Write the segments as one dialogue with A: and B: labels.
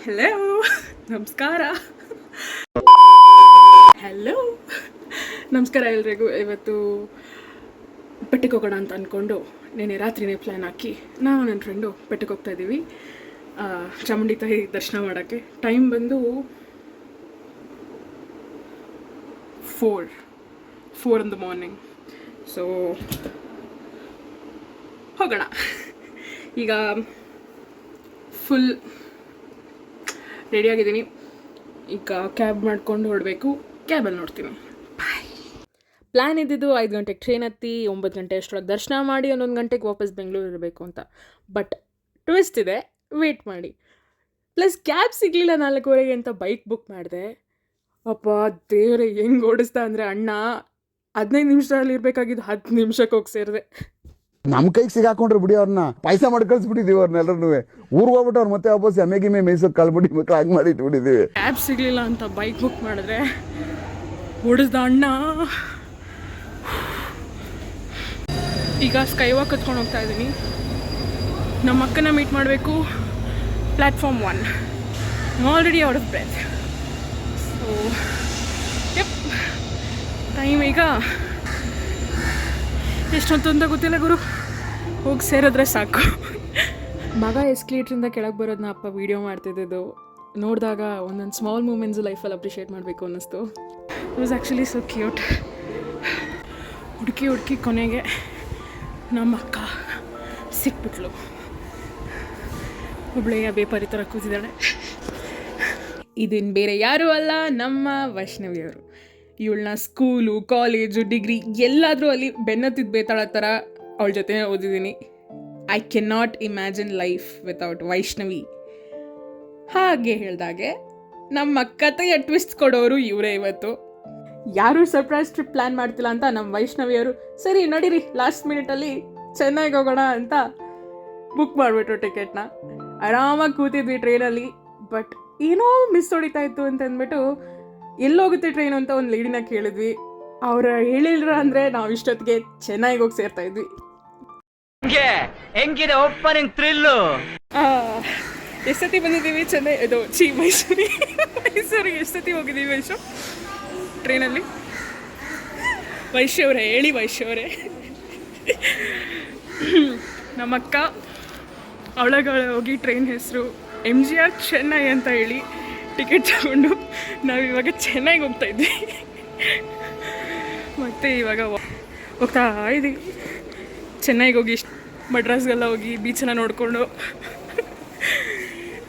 A: Hello ನಮಸ್ಕಾರ. Hello ನಮಸ್ಕಾರ ಎಲ್ರಿಗೂ. ಇವತ್ತು ಬೆಟ್ಟಕ್ಕೆ ಹೋಗೋಣ ಅಂತ ಅಂದ್ಕೊಂಡು ನೆನ್ನೆ ರಾತ್ರಿನೇ ಪ್ಲ್ಯಾನ್ ಹಾಕಿ ನಾನು ನನ್ನ ಫ್ರೆಂಡು ಬೆಟ್ಟಕ್ಕೆ ಹೋಗ್ತಾ ಇದ್ದೀವಿ ಚಾಮುಂಡಿ ತಾಯಿ ದರ್ಶನ ಮಾಡೋಕ್ಕೆ. ಟೈಮ್ ಬಂದು 4 in the morning. ಸೊ ಹೋಗೋಣ. ಈಗ ಫುಲ್ ರೆಡಿಯಾಗಿದ್ದೀನಿ. ಈಗ ಕ್ಯಾಬ್ ಮಾಡ್ಕೊಂಡು ಹೊರಡಬೇಕು. ಕ್ಯಾಬಲ್ಲಿ ನೋಡ್ತೀನಿ. ಪ್ಲ್ಯಾನ್ ಇದ್ದಿದ್ದು 5 ಗಂಟೆಗೆ ಟ್ರೈನ್ ಹತ್ತಿ 9 ಗಂಟೆ ಅಷ್ಟರೊಳಗೆ ದರ್ಶನ ಮಾಡಿ 11 ಗಂಟೆಗೆ ವಾಪಸ್ ಬೆಂಗಳೂರು ಇರಬೇಕು ಅಂತ. ಬಟ್ ಟ್ವಿಸ್ಟ್ ಇದೆ, ವೇಟ್ ಮಾಡಿ. ಪ್ಲಸ್ ಕ್ಯಾಬ್ ಸಿಗಲಿಲ್ಲ 4:15 ಅಂತ ಬೈಕ್ ಬುಕ್ ಮಾಡಿದೆ. ಅಪ್ಪ ದೇವ್ರೆ ಹೆಂಗೆ ಓಡಿಸ್ತಾ ಅಂದರೆ ಅಣ್ಣ 15 ನಿಮಿಷದಲ್ಲಿ ಇರಬೇಕಾಗಿದ್ದು 10 ನಿಮಿಷಕ್ಕೆ ಹೋಗಿ ಸೇರಿದೆ.
B: ನಮ್ಮ ಕೈಗೆ ಸಿಗಾಕೊಂಡ್ರೆ ಬಿಡಿ, ಅವ್ರನ್ನ ಪಾಯಸ ಮಾಡಿ ಕಳ್ಸಿಬಿಟ್ಟಿದ್ದೀವಿ ಅವ್ರನ್ನೆಲ್ಲರೂ. ಊರಿಗೆ ಹೋಗ್ಬಿಟ್ಟು ಅವ್ರು ಮತ್ತೆ ವಾಪಸ್ ಎಮ್ಮೆಗಿಮ್ಮೆ ಮೇಯ್ಸೋಕೆ ಕಳ್ಬಿಟ್ಟು ಮಕ್ಳು ಹಾಗೆ ಮಾಡಿ ಇಟ್ಬಿಟ್ಟಿದ್ದೀವಿ.
A: ಕ್ಯಾಬ್ ಸಿಗಲಿಲ್ಲ ಅಂತ ಬೈಕ್ ಬುಕ್ ಮಾಡಿದ್ರೆ ಓಡಿಸ್ದ ಅಣ್ಣ. ಈಗ ಸ್ಕೈ ವಾಕ್ ಹತ್ಕೊಂಡು ಹೋಗ್ತಾ ಇದ್ದೀನಿ. ನಮ್ಮ ಅಕ್ಕನ ಮೀಟ್ ಮಾಡಬೇಕು. Platform 1. Already out of breath. So time ಈಗ ಎಷ್ಟೊತ್ತು ಅಂತ ಗೊತ್ತಿಲ್ಲ ಗುರು. ಹೋಗಿ ಸೇರಿದ್ರೆ ಸಾಕು. ಮಗ ಎಸ್ಕಲೇಟ್ರಿಂದ ಕೆಳಗೆ ಬರೋದನ್ನ ಅಪ್ಪ ವೀಡಿಯೋ ಮಾಡ್ತಿದ್ದು ನೋಡಿದಾಗ ಒಂದೊಂದು ಸ್ಮಾಲ್ ಮೂಮೆಂಟ್ಸು ಲೈಫಲ್ಲಿ ಅಪ್ರಿಷಿಯೇಟ್ ಮಾಡಬೇಕು ಅನ್ನಿಸ್ತು. It was actually so cute. ಹುಡುಕಿ ಕೊನೆಗೆ ನಮ್ಮ ಅಕ್ಕ ಸಿಕ್ಬಿಟ್ಲು. ಒಬ್ಬಳೆಯ ಬೇಪಾರಿ ಥರ ಕೂತಿದ್ದಾಳೆ. ಇದನ್ನು ಬೇರೆ ಯಾರೂ ಅಲ್ಲ, ನಮ್ಮ ವೈಷ್ಣವಿಯವರು. ಇವಳನ್ನ ಸ್ಕೂಲು, ಕಾಲೇಜು, ಡಿಗ್ರಿ ಎಲ್ಲಾದರೂ ಅಲ್ಲಿ ಬೆನ್ನತ್ತಿದ್ದು ಬೇತಾಳ ಥರ ಅವಳ ಜೊತೆ ಓದಿದ್ದೀನಿ. I can not imagine life without Vaishnavi. ಹಾಗೆ ಹೇಳಿದಾಗೆ ನಮ್ಮ ಕತೆಯ ಟ್ವಿಸ್ಟ್ ಕೊಡೋರು ಇವರೇ. ಇವತ್ತು ಯಾರೂ ಸರ್ಪ್ರೈಸ್ ಟ್ರಿಪ್ ಪ್ಲ್ಯಾನ್ ಮಾಡ್ತಿಲ್ಲ ಅಂತ ನಮ್ಮ ವೈಷ್ಣವಿಯವರು ಸರಿ ನಡೀರಿ ಲಾಸ್ಟ್ ಮಿನಿಟಲ್ಲಿ ಚೆನ್ನೈಗೆ ಹೋಗೋಣ ಅಂತ ಬುಕ್ ಮಾಡಿಬಿಟ್ರು ಟಿಕೆಟ್ನ. ಆರಾಮಾಗಿ ಕೂತಿದ್ವಿ ಟ್ರೈನಲ್ಲಿ. ಬಟ್ ಏನೋ ಮಿಸ್ ಹೊಡಿತಾ ಇತ್ತು ಅಂತ ಅಂದ್ಬಿಟ್ಟು ಎಲ್ಲೋಗುತ್ತೆ ಟ್ರೈನು ಅಂತ ಒಂದು ಲೇಡಿನ ಕೇಳಿದ್ವಿ. ಅವ್ರು ಹೇಳಿಲ್ರ ಅಂದರೆ ನಾವು ಇಷ್ಟೊತ್ತಿಗೆ ಚೆನ್ನೈಗೆ ಹೋಗಿ ಸೇರ್ತಾ ಇದ್ವಿ.
C: ಹೆಂಗಿದೆ ಓಪನಿಂಗ್ ಥ್ರಿಲ್ಲು.
A: ಎಷ್ಟೊತ್ತಿ ಬಂದಿದ್ದೀವಿ ಚೆನ್ನೈ, ಇದು ಮೈಸೂರಿಗೆ ಎಷ್ಟೊತ್ತಿ ಹೋಗಿದ್ದೀವಿ ವೈಶು ಟ್ರೈನಲ್ಲಿ? ವೈಶ್ಯವರೇ ಹೇಳಿ, ವೈಶ್ಯವರೇ. ನಮ್ಮಕ್ಕ ಅವಳಗಳ ಹೋಗಿ ಟ್ರೈನ್ ಹೆಸರು MGR ಚೆನ್ನೈ ಅಂತ ಹೇಳಿ ಟಿಕೆಟ್ ತಗೊಂಡು ನಾವಿವಾಗ ಚೆನ್ನೈಗೆ ಹೋಗ್ತಾ ಇದ್ವಿ. ಮತ್ತು ಇವಾಗ ಹೋಗ್ತಾ ಇದ್ದೀವಿ. ಚೆನ್ನೈಗೆ ಹೋಗಿ ಮಡ್ರಾಸ್ಗೆಲ್ಲ ಹೋಗಿ ಬೀಚೆಲ್ಲ ನೋಡಿಕೊಂಡು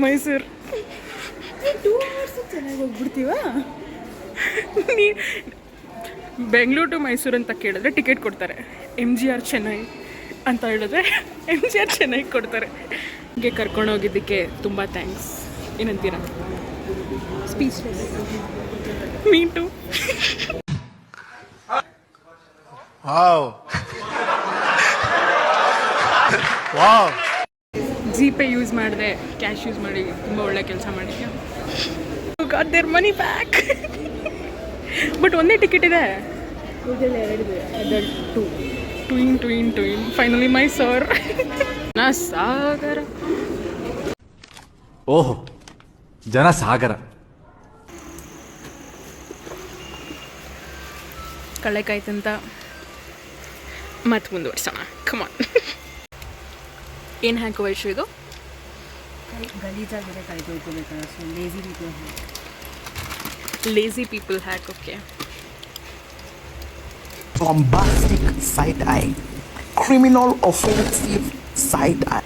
A: ಮೈಸೂರು 2 hours ಚೆನ್ನಾಗಿ ಹೋಗ್ಬಿಡ್ತೀವ. ಬೆಂಗಳೂರು ಟು ಮೈಸೂರು ಅಂತ ಕೇಳಿದ್ರೆ ಟಿಕೆಟ್ ಕೊಡ್ತಾರೆ. MGR ಚೆನ್ನೈ ಅಂತ ಹೇಳಿದ್ರೆ MGR ಚೆನ್ನೈಗೆ ಕೊಡ್ತಾರೆ. ಹೀಗೆ ಕರ್ಕೊಂಡು ಹೋಗಿದ್ದಕ್ಕೆ ತುಂಬ ಥ್ಯಾಂಕ್ಸ್. ಏನಂತೀರಾ? Speechless. Me too. GPay use ಮಾಡಿದೆ, ಕ್ಯಾಶ್ ಯೂಸ್ ಮಾಡಿ ತುಂಬ ಒಳ್ಳೆ ಕೆಲಸ ಮಾಡಿದ್ದೆ. Got there money back. But ಒಂದೇ ಟಿಕೆಟ್ ಇದೆ. ಟ್ವೀನ್ ಫೈನಲಿ ಮೈಸೂರು ಸಾಗರ.
D: ಓಹೋ, ಜನಸಾಗರ.
A: ಕಳೆಕಾಯ್ತಂತ ಮತ್ತೆ ಮುಂದುವರ್ಸೋಣ. ಕಮಾನ್. ಏನು ಹಾಕೋ ವಯಸ್ಸು ಇದು?
E: ಗಲೀಜಾಗಿದೆ, ಕೈ ತೊಳ್ಕೊಬೇಕಾದ್ರೆ. So
A: lazy people hack. Okay.
F: Bombastic side-eye, criminal offensive side-eye.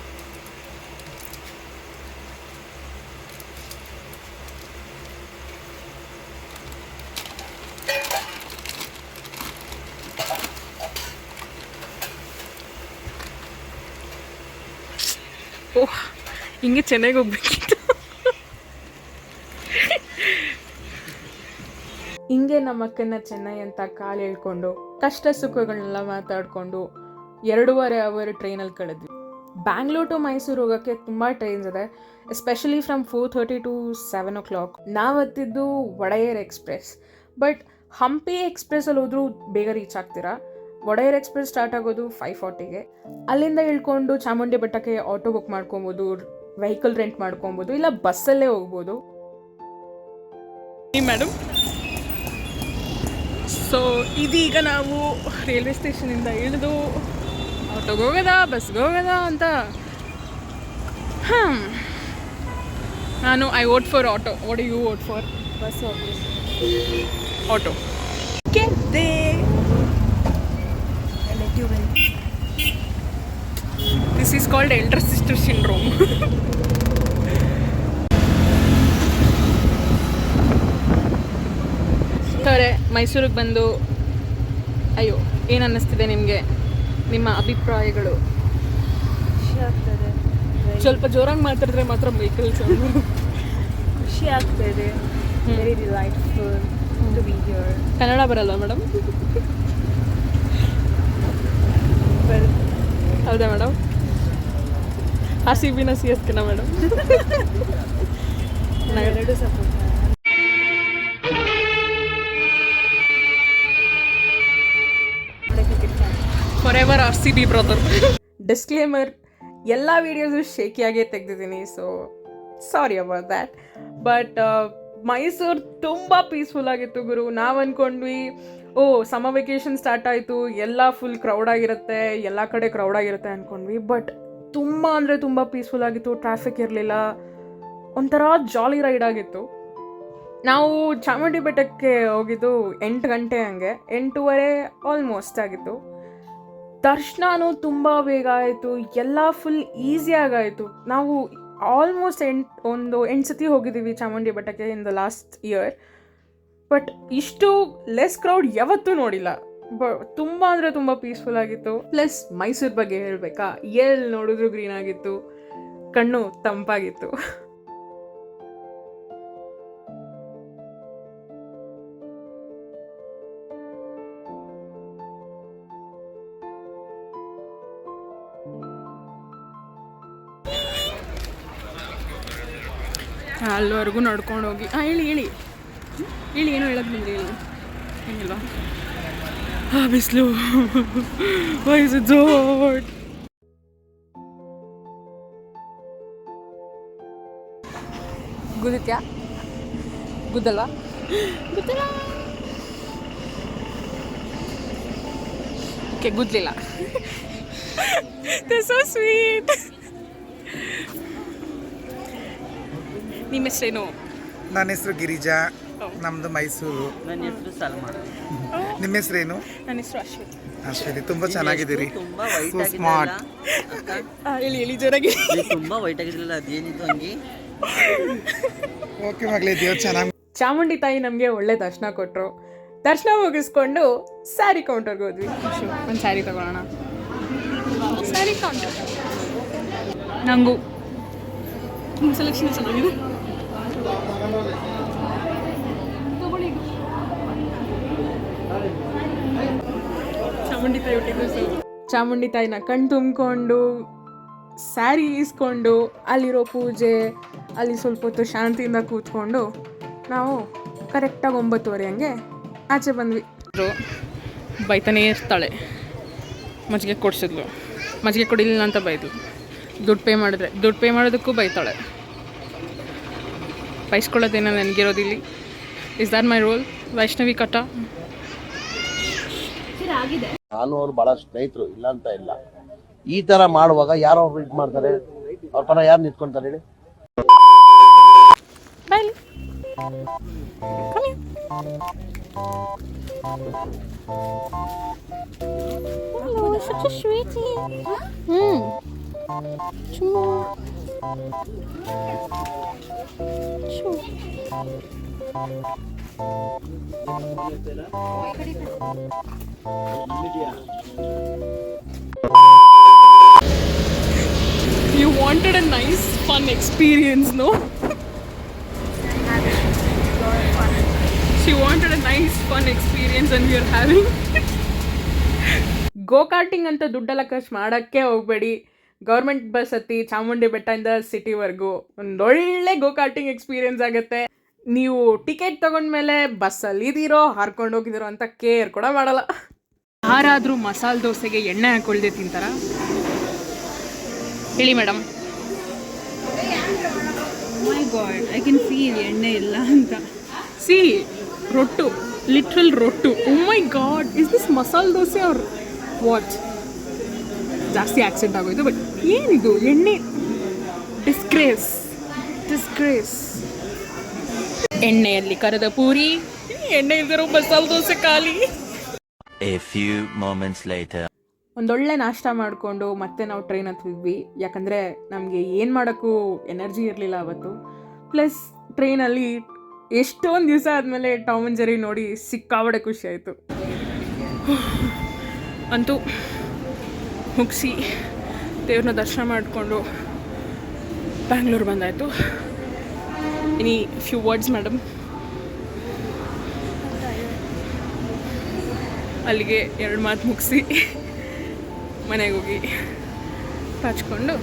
A: Oh, ಹಿಂಗೆ ಚೆನ್ನೈಗೆ ಹೋಗ್ಬೇಕಿತ್ತು. ಹಿಂಗೆ ನಮ್ಮ ಅಕ್ಕನ ಚೆನ್ನೈ ಅಂತ ಕಾಲು ಹೇಳ್ಕೊಂಡು ಕಷ್ಟ ಸುಖಗಳನ್ನೆಲ್ಲ ಮಾತಾಡಿಕೊಂಡು 2.5 hour ಟ್ರೈನಲ್ಲಿ ಕಳೆದ್ವಿ. ಬ್ಯಾಂಗ್ಳೂರ್ ಟು ಮೈಸೂರು ಹೋಗೋಕ್ಕೆ ತುಂಬ ಟ್ರೈನ್ಸ್ ಇದೆ, ಎಸ್ಪೆಷಲಿ ಫ್ರಮ್ 4:30 to 7 o'clock. ನಾವು ಹತ್ತಿದ್ದು ಒಡೆಯರ್ ಎಕ್ಸ್ಪ್ರೆಸ್. ಬಟ್ ಹಂಪಿ ಎಕ್ಸ್ಪ್ರೆಸ್ಸಲ್ಲಿ ಹೋದರೂ ಬೇಗ ರೀಚ್ ಆಗ್ತೀರಾ. ಒಡೆಯರ್ ಎಕ್ಸ್ಪ್ರೆಸ್ ಸ್ಟಾರ್ಟ್ ಆಗೋದು 5:40ಗೆ. ಅಲ್ಲಿಂದ ಇಳ್ಕೊಂಡು ಚಾಮುಂಡಿ ಬೆಟ್ಟಕ್ಕೆ ಆಟೋ ಬುಕ್ ಮಾಡ್ಕೊಬೋದು ವೆಹಿಕಲ್ ರೆಂಟ್ ಮಾಡ್ಕೊಬೋದು, ಇಲ್ಲ ಬಸ್ಸಲ್ಲೇ ಹೋಗ್ಬೋದು. ಮೇಡಮ್, ಸೊ ಇದೀಗ ನಾವು ರೈಲ್ವೆ ಸ್ಟೇಷನಿಂದ ಇಳಿದು ಆಟೋಗೆ ಹೋಗೋದಾ ಬಸ್ಗೆ ಹೋಗೋದಾ ಅಂತ. ನಾನು I vote for auto. What do you vote for?
C: Bus
A: auto. ಗೆದ್ದೆ. This is called elder sister syndrome. ಸರಿ, ಮೈಸೂರಿಗೆ ಬಂದು ಅಯ್ಯೋ ಏನು ಅನ್ನಿಸ್ತಿದೆ ನಿಮಗೆ? ನಿಮ್ಮ ಅಭಿಪ್ರಾಯಗಳು?
C: ಖುಷಿ ಆಗ್ತದೆ,
A: ಸ್ವಲ್ಪ ಜೋರಾಗಿ ಮಾತಾಡಿದ್ರೆ ಮಾತ್ರ ವೆಹಿಕಲ್ಸ್.
C: ಖುಷಿ ಆಗ್ತದೆ. Very delightful to be here.
A: Kannada ಬರಲ್ವಾ ಮೇಡಮ್? ಹೌದಾ ಮೇಡಮ್? RCBನ CSKನ ಮೇಡಮ್?
C: ಎರಡು support.
A: Forever RCB brother. Disclaimer, ಎಲ್ಲ ವೀಡಿಯೋಸು ಶೇಕಿಯಾಗೇ ತೆಗೆದಿದ್ದೀನಿ, so sorry about that. But Mysuru ತುಂಬ ಪೀಸ್ಫುಲ್ ಆಗಿತ್ತು ಗುರು. ನಾವು ಅಂದ್ಕೊಂಡ್ವಿ ಸಮ್ಮರ್ ವೆಕೇಷನ್ ಸ್ಟಾರ್ಟ್ ಆಯಿತು, ಎಲ್ಲ ಫುಲ್ ಕ್ರೌಡಾಗಿರುತ್ತೆ, ಎಲ್ಲ ಕಡೆ ಕ್ರೌಡಾಗಿರುತ್ತೆ ಅಂದ್ಕೊಂಡ್ವಿ. ಬಟ್ ತುಂಬ ಅಂದರೆ ತುಂಬ ಪೀಸ್ಫುಲ್ ಆಗಿತ್ತು. ಟ್ರಾಫಿಕ್ ಇರಲಿಲ್ಲ, ಒಂಥರ ಜಾಲಿ ರೈಡ್ ಆಗಿತ್ತು. ನಾವು ಚಾಮುಂಡಿ ಬೆಟ್ಟಕ್ಕೆ ಹೋಗಿದ್ದು 8 ಗಂಟೆ ಹಂಗೆ, 8:30 ಆಲ್ಮೋಸ್ಟ್ ಆಗಿತ್ತು. ದರ್ಶನೂ ತುಂಬ ಬೇಗ ಆಯಿತು, ಎಲ್ಲ ಫುಲ್ ಈಸಿಯಾಗಾಯಿತು. ನಾವು ಆಲ್ಮೋಸ್ಟ್ 8 ಸತಿ ಹೋಗಿದ್ದೀವಿ ಚಾಮುಂಡಿ ಬೆಟ್ಟಕ್ಕೆ in the last year. But ಇಷ್ಟು ಲೆಸ್ ಕ್ರೌಡ್ ಯಾವತ್ತೂ ನೋಡಿಲ್ಲ. ತುಂಬ ಅಂದರೆ ತುಂಬ ಪೀಸ್ಫುಲ್ ಆಗಿತ್ತು. ಪ್ಲಸ್ ಮೈಸೂರು ಬಗ್ಗೆ ಹೇಳಬೇಕಾ, ಎಲ್ಲಿ ನೋಡಿದ್ರು ಗ್ರೀನ್ ಆಗಿತ್ತು, ಕಣ್ಣು ತಂಪಾಗಿತ್ತು. ಅಲ್ಲಿವರೆಗೂ ನಡ್ಕೊಂಡು ಹೋಗಿ ಹೇಳಿ ಹೇಳಿ ಹೇಳಿ ಏನೋ ಹೇಳಕ್ಕೆ ಬಂದ್ರಿ, ಹೇಳಿ. ಏನಿಲ್ವಾ? ಬಿಸಿಲು ವಯಸ್ಸು ಜೋಡ್. ಗುದ್ದಿತ್ಯಾ? ಗುದ್ದಲ್ವಾ? ಗುದ್ದಲ್ಲ. ಓಕೆ, ಗುದ್ದಲಿಲ್ಲ. So sweet. ನಿಮ್ಮ ಹೆಸರೇನು?
E: ನನ್ನ ಹೆಸರು ಗಿರಿಜಾ, ನಮ್ಮದು ಮೈಸೂರು.
G: ನನ್ನ ಹೆಸರು ಸಲ್ಮಾನ್.
E: ನಿಮ್ಮ ಹೆಸರೇನು?
A: ನನ್ನ ಹೆಸರು ಅಶ್ವಿತ್.
E: ಅಶ್ವಿನಿ, ತುಂಬ ಚೆನ್ನಾಗಿದ್ದೀರಿ.
G: ತುಂಬಾ ವೈಟ್
E: So smart.
A: ಹೇಳಿ ಹೇಳಿ ಜೋರಾಗಿ.
G: ತುಂಬಾ ವೈಟ್ ಆಗಿದ್ರಲ್ಲ, ಅದೇನಿದ್ದು ಹಂಗೆ.
E: ಓಕೆ ಮಗಳೇ, ದೇವ್ರು ಚೆನ್ನಾಗಿ.
A: ಚಾಮುಂಡಿ ತಾಯಿ ನಮಗೆ ಒಳ್ಳೆ ದರ್ಶನ ಕೊಟ್ಟರು. ದರ್ಶನ ಮುಗಿಸ್ಕೊಂಡು ಸ್ಯಾರಿ ಕೌಂಟರ್ಗೆ ಹೋದ್ವಿ. ಒಂದು ಸ್ಯಾರಿ ತಗೊಳ್ಳೋಣ. ಸ್ಯಾರಿ ಕೌಂಟರ್ ನನಗೂ ನಿಮ್ಮ ಸೆಲೆಕ್ಷನ್ ಚೆನ್ನಾಗಿದೆ. ಚಾಮುಂಡಿ ತಾಯಿನ ಕಣ್ ತುಂಬಿಕೊಂಡು ಸ್ಯಾರಿ ಈಸ್ಕೊಂಡು ಅಲ್ಲಿರೋ ಪೂಜೆ, ಅಲ್ಲಿ ಸ್ವಲ್ಪ ಹೊತ್ತು ಶಾಂತಿಯಿಂದ ಕೂತ್ಕೊಂಡು ನಾವು ಕರೆಕ್ಟಾಗಿ 9:30 ಹಂಗೆ ಆಚೆ ಬಂದ್ವಿ. ಬೈತಾನೇ ಇರ್ತಾಳೆ. ಮಜ್ಜಿಗೆ ಕೊಡಿಸಿದ್ಲು, ಮಜ್ಜಿಗೆ ಕೊಡಿಲಿಲ್ಲ ಅಂತ ಬೈದ್ಲು. ದುಡ್ಡು ಪೇ ಮಾಡೋದಕ್ಕೂ ಬೈತಾಳೆ. ಬೈಸ್ಕೊಳ್ಳೋದೇನೋ ನನಗಿರೋದಿಲ್ಲಿ. Is that my role? Vaishnavi ಕಟ.
H: ನಾನು ಅವ್ರು ಬಹಳ ಸ್ನೇಹಿತರು, ಇಲ್ಲ ಅಂತ ಇಲ್ಲ. ಈ ತರ ಮಾಡುವಾಗ ಯಾರೋ ಒಬ್ರು ಇದು ಮಾಡ್ತಾರೆ, ಅವ್ರ ಪರ ಯಾರು ನಿಂತ್ಕೊಂತಾರೆ ಹೇಳಿ?
A: ಬಾಯ್ಲಿ. You wanted a nice fun experience, no? She wanted a nice fun experience and we are having. ಗೋಕಾರ್ಟಿಂಗ್ ಅಂತ ದುಡ್ಡೆಲ್ಲ ಖರ್ಚು ಮಾಡೋಕ್ಕೆ ಹೋಗಬೇಡಿ. ಗೌರ್ಮೆಂಟ್ ಬಸ್ ಹತ್ತಿ ಚಾಮುಂಡಿ ಬೆಟ್ಟದಿಂದ ಸಿಟಿವರೆಗೂ ಒಂದೊಳ್ಳೆ ಗೋಕಾರ್ಟಿಂಗ್ ಎಕ್ಸ್ಪೀರಿಯನ್ಸ್ ಆಗುತ್ತೆ. ನೀವು ಟಿಕೆಟ್ ತೊಗೊಂಡ್ಮೇಲೆ ಬಸ್ಸಲ್ಲಿ ಇದೀರೋ ಹಾರ್ಕೊಂಡು ಹೋಗಿದ್ದೀರೋ ಅಂತ ಕೇರ್ ಕೂಡ ಮಾಡಲ್ಲ. ಯಾರಾದರೂ ಮಸಾಲೆ ದೋಸೆಗೆ ಎಣ್ಣೆ ಹಾಕೊಳ್ದೆ ತಿಂತಾರ? ಹೇಳಿ madam.
C: My god I can feel ಎಣ್ಣೆ ಇಲ್ಲ ಅಂತ.
A: ಸಿ ರೊಟ್ಟು, ಲಿಟ್ರಲ್ ರೊಟ್ಟು. Oh my god, is this masala dosa ಅವ್ರ ವಾಟ್? ಜಾಸ್ತಿ ಆಕ್ಸೆಂಟ್ ಆಗೋಯ್ತು, ಬಟ್ ಏನಿದು ಎಣ್ಣೆ? ಡಿಸ್ಗ್ರೇಸ್, ಡಿಸ್ಗ್ರೇಸ್. ಎಣ್ಣೆಯಲ್ಲಿ ಕರೆದ ಪೂರಿ, ಎಣ್ಣೆ ಇಲ್ದಿರೋ ಮಸಾಲೆ ದೋಸೆ ಖಾಲಿ.
I: A few moments later.
A: ಒಂದೊಳ್ಳೆ ನಾಷ್ಟ ಮಾಡಿಕೊಂಡು ಮತ್ತೆ ನಾವು ಟ್ರೈನ್ ಹತ್ತಿದ್ವಿ. ಯಾಕಂದರೆ ನಮಗೆ ಏನು ಮಾಡೋಕ್ಕೂ ಎನರ್ಜಿ ಇರಲಿಲ್ಲ ಅವತ್ತು. ಪ್ಲಸ್ ಟ್ರೈನಲ್ಲಿ ಎಷ್ಟೊಂದು ದಿವಸ ಆದಮೇಲೆ ಟಾಮ್ ಆ್ಯಂಡ್ ಜೆರ್ರಿ ನೋಡಿ ಸಿಕ್ಕಾಬಡೆ ಖುಷಿ ಆಯಿತು. ಅಂತೂ ಮುಗಿಸಿ ದೇವ್ರನ್ನ ದರ್ಶನ ಮಾಡಿಕೊಂಡು ಬ್ಯಾಂಗ್ಳೂರು ಬಂದಾಯಿತು. Any few words madam? ಅಲ್ಲಿಗೆ 2 ಮಾತು ಮುಗಿಸಿ ಮನೆಗೆ ಹೋಗಿ ಹಚ್ಕೊಂಡು,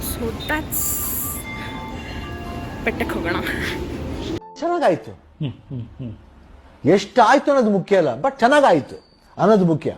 A: ಸೊ ದ್ಯಾಟ್ಸ್ ಬೆಟ್ಟಕ್ಕೆ ಹೋಗೋಣ.
H: ಚೆನ್ನಾಗಾಯ್ತು. ಎಷ್ಟಾಯ್ತು ಅನ್ನೋದು ಮುಖ್ಯ ಅಲ್ಲ, ಬಟ್ ಚೆನ್ನಾಗಾಯ್ತು ಅನ್ನೋದು ಮುಖ್ಯ.